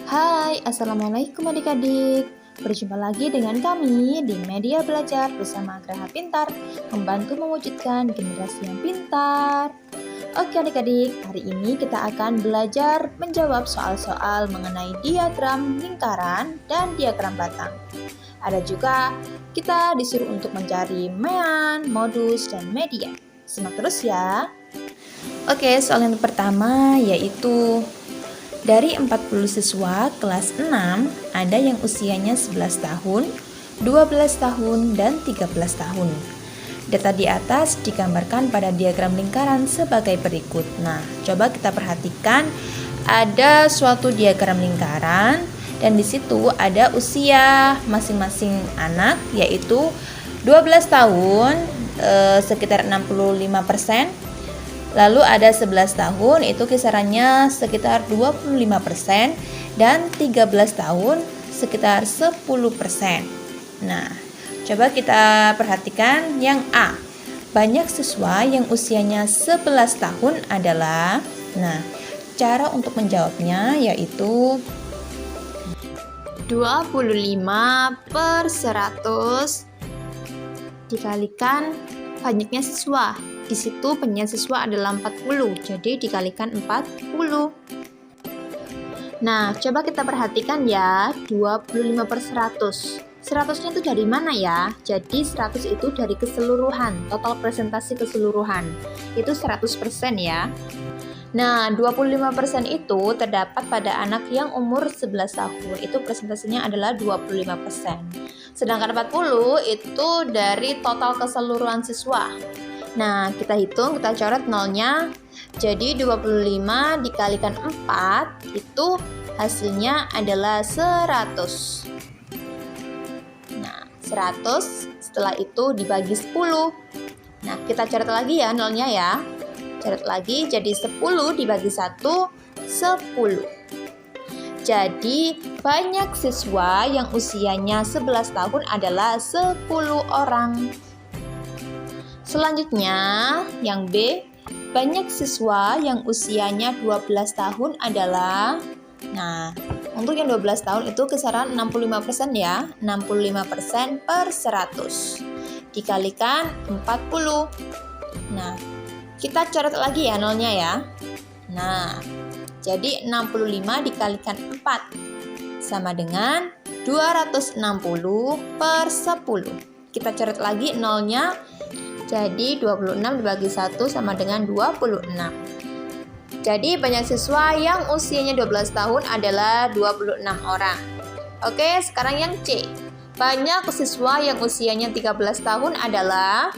Hai, Assalamualaikum adik-adik. Berjumpa lagi dengan kami di Media Belajar bersama Graha Pintar, membantu mewujudkan generasi yang pintar. Oke adik-adik, hari ini kita akan belajar menjawab soal-soal mengenai diagram lingkaran dan diagram batang. Ada juga kita disuruh untuk mencari mean, modus, dan median. Simak terus ya. Oke, soal yang pertama yaitu dari 40 siswa kelas 6, ada yang usianya 11 tahun, 12 tahun, dan 13 tahun. Data di atas digambarkan pada diagram lingkaran sebagai berikut. Nah, coba kita perhatikan ada suatu diagram lingkaran dan di situ ada usia masing-masing anak yaitu 12 tahun sekitar 65%. Lalu ada 11 tahun itu kisarannya sekitar 25% dan 13 tahun sekitar 10%. Nah, coba kita perhatikan yang A. Banyak siswa yang usianya 11 tahun adalah, nah, cara untuk menjawabnya yaitu 25/100 dikalikan banyaknya siswa. Di situ banyaknya siswa adalah 40, jadi dikalikan 40. Nah, coba kita perhatikan ya, 25/100. 100-nya itu dari mana ya? Jadi 100 itu dari keseluruhan, total presentasi keseluruhan. Itu 100% ya. Nah, 25% itu terdapat pada anak yang umur 11 tahun. Itu presentasinya adalah 25%. Sedangkan 40 itu dari total keseluruhan siswa. Nah, kita hitung, kita coret nolnya. Jadi 25 dikalikan 4 itu hasilnya adalah 100. Nah, 100 setelah itu dibagi 10. Nah, kita coret lagi ya nolnya ya. Coret lagi jadi 10 dibagi 1, 10. Jadi banyak siswa yang usianya 11 tahun adalah 10 orang. Selanjutnya, yang B, banyak siswa yang usianya 12 tahun adalah, nah, untuk yang 12 tahun itu kisaran 65% ya, 65% per 100, dikalikan 40. Nah, kita coret lagi ya nolnya ya. Nah, jadi 65 dikalikan 4, sama dengan 260 per 10. Kita coret lagi nolnya. Jadi 26 dibagi 1 sama dengan 26. Jadi banyak siswa yang usianya 12 tahun adalah 26 orang. Oke, sekarang yang C. Banyak siswa yang usianya 13 tahun adalah,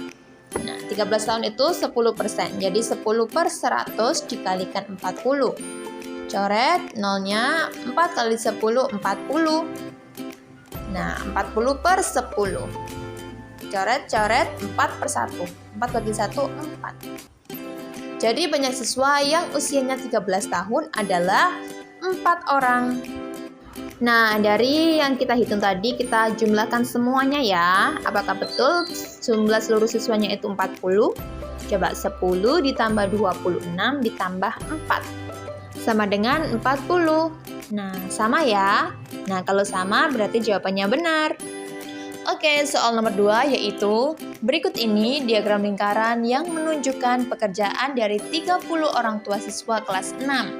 nah, 13 tahun itu 10%. Jadi 10/100 dikalikan 40. Coret nolnya, 4 kali 10, 40. Nah, 40/10. Coret 4/1. 4 bagi 1, 4. Jadi banyak siswa yang usianya 13 tahun adalah 4 orang. Nah, dari yang kita hitung tadi kita jumlahkan semuanya ya. Apakah betul jumlah seluruh siswanya itu 40? Coba 10 ditambah 26 ditambah 4. Sama dengan 40. Nah, sama ya. Nah, kalau sama berarti jawabannya benar. Oke, soal nomor 2 yaitu berikut ini diagram lingkaran yang menunjukkan pekerjaan dari 30 orang tua siswa kelas 6.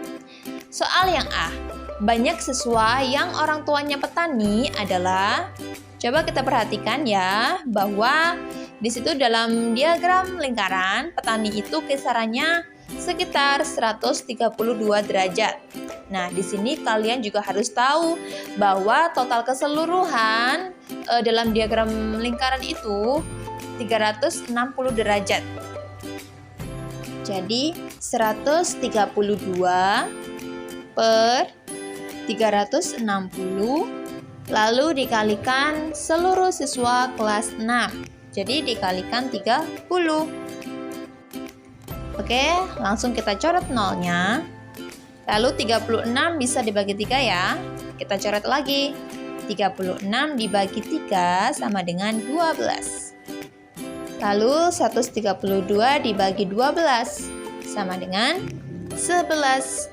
Soal yang A, banyak siswa yang orang tuanya petani adalah, coba kita perhatikan ya bahwa di situ dalam diagram lingkaran petani itu kisarannya sekitar 132 derajat. Nah, di sini kalian juga harus tahu bahwa total keseluruhan dalam diagram lingkaran itu 360 derajat. Jadi 132 per 360 lalu dikalikan seluruh siswa kelas 6. Jadi dikalikan 30. Oke, langsung kita coret nolnya. Lalu 36 bisa dibagi 3 ya. Kita coret lagi. 36 dibagi 3 sama dengan 12. Lalu 132 dibagi 12 sama dengan 11.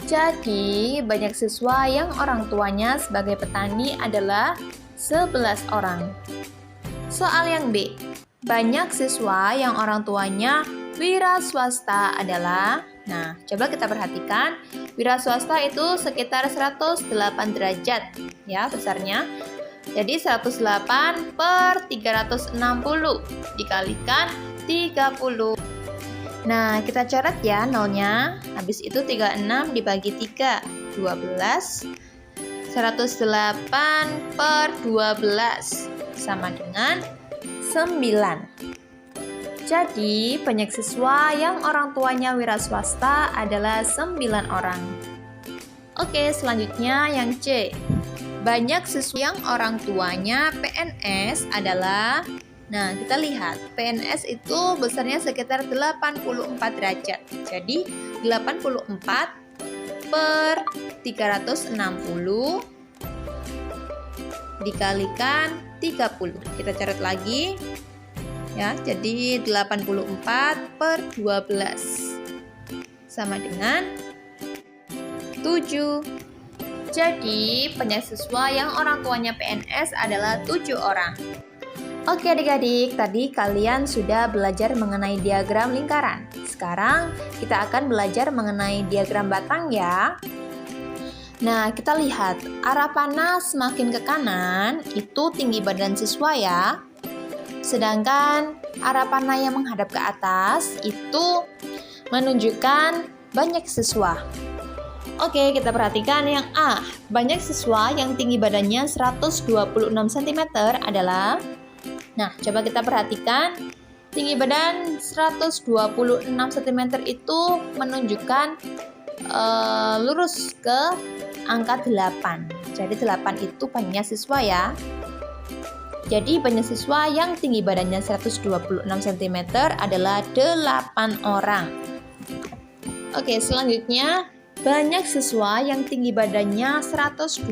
Jadi, banyak siswa yang orang tuanya sebagai petani adalah 11 orang. Soal yang B. Banyak siswa yang orang tuanya wira swasta adalah. Nah, coba kita perhatikan. Wira swasta itu sekitar 108 derajat ya besarnya. Jadi 108 per 360 dikalikan 30. Nah, kita coret ya nolnya. Habis itu 36 dibagi 3, 12. 108 per 12 sama dengan 9. Jadi, banyak siswa yang orang tuanya wira swasta adalah 9 orang. Oke, selanjutnya yang C. Banyak siswa yang orang tuanya PNS adalah. Nah, kita lihat, PNS itu besarnya sekitar 84 derajat. Jadi, 84 per 360 dikalikan 30. Kita catat lagi. Ya, jadi 84 per 12 sama dengan 7. Jadi, banyak siswa yang orang tuanya PNS adalah 7 orang. Oke adik-adik, tadi kalian sudah belajar mengenai diagram lingkaran. Sekarang kita akan belajar mengenai diagram batang ya. Nah, kita lihat arah panah semakin ke kanan itu tinggi badan siswa ya. Sedangkan arah panah yang menghadap ke atas itu menunjukkan banyak siswa. Oke, kita perhatikan yang A. Banyak siswa yang tinggi badannya 126 cm adalah. Nah, coba kita perhatikan, tinggi badan 126 cm itu menunjukkan lurus ke angka 8. Jadi 8 itu banyak siswa ya. Jadi banyak siswa yang tinggi badannya 126 cm adalah 8 orang. Oke, selanjutnya banyak siswa yang tinggi badannya 128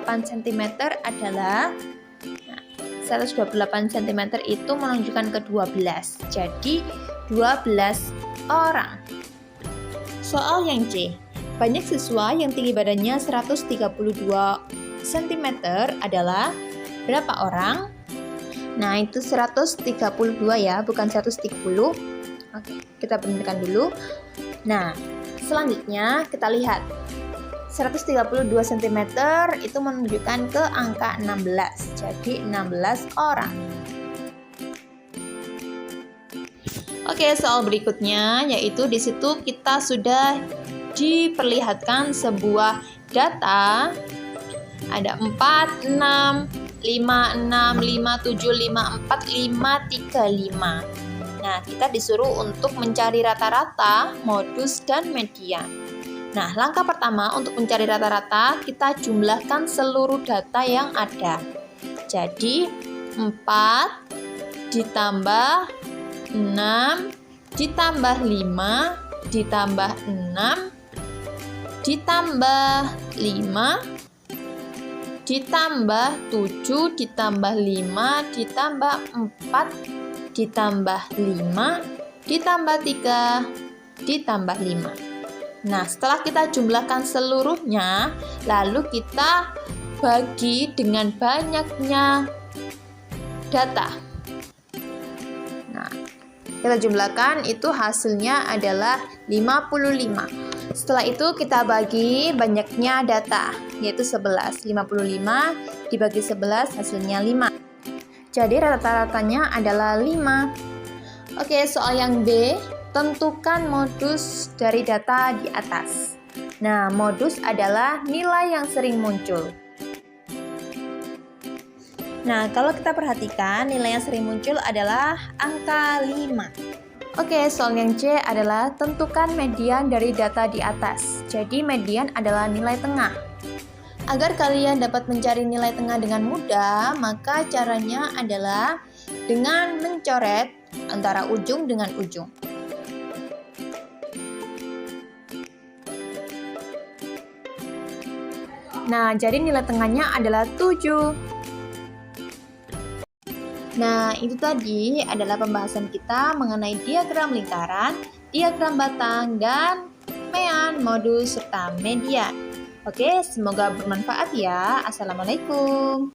cm adalah. 128 cm itu menunjukkan ke 12. Jadi 12 orang. Soal yang C. Banyak siswa yang tinggi badannya 132 cm adalah berapa orang? Nah, itu 132 ya, bukan 130. Oke, kita benarkan dulu. Nah, selanjutnya kita lihat. 132 cm itu menunjukkan ke angka 16. Jadi 16 orang. Oke, soal berikutnya yaitu di situ kita sudah diperlihatkan sebuah data. Ada 4, 6, 5, 6, 5, 7, 5, 4, 5, 3, 5. Nah, kita disuruh untuk mencari rata-rata, modus, dan median. Nah, langkah pertama untuk mencari rata-rata, kita jumlahkan seluruh data yang ada. Jadi, 4 ditambah 6 ditambah 5 ditambah 6 ditambah 5 ditambah 7 ditambah 5 ditambah 4 ditambah 5 ditambah 3 ditambah 5. Nah, setelah kita jumlahkan seluruhnya, lalu kita bagi dengan banyaknya data. Nah, kita jumlahkan itu hasilnya adalah 55. Setelah itu kita bagi banyaknya data, yaitu 11. 55 dibagi 11 hasilnya 5. Jadi rata-ratanya adalah 5. Oke, soal yang B. Tentukan modus dari data di atas. Nah, modus adalah nilai yang sering muncul. Nah, kalau kita perhatikan, nilai yang sering muncul adalah angka 5. Oke, soal yang C adalah tentukan median dari data di atas. Jadi, median adalah nilai tengah. Agar kalian dapat mencari nilai tengah dengan mudah, maka caranya adalah dengan mencoret antara ujung dengan ujung. Nah, jadi nilai tengahnya adalah 7. Nah, itu tadi adalah pembahasan kita mengenai diagram lingkaran, diagram batang, dan mean, modus, serta median. Oke, semoga bermanfaat ya. Assalamualaikum.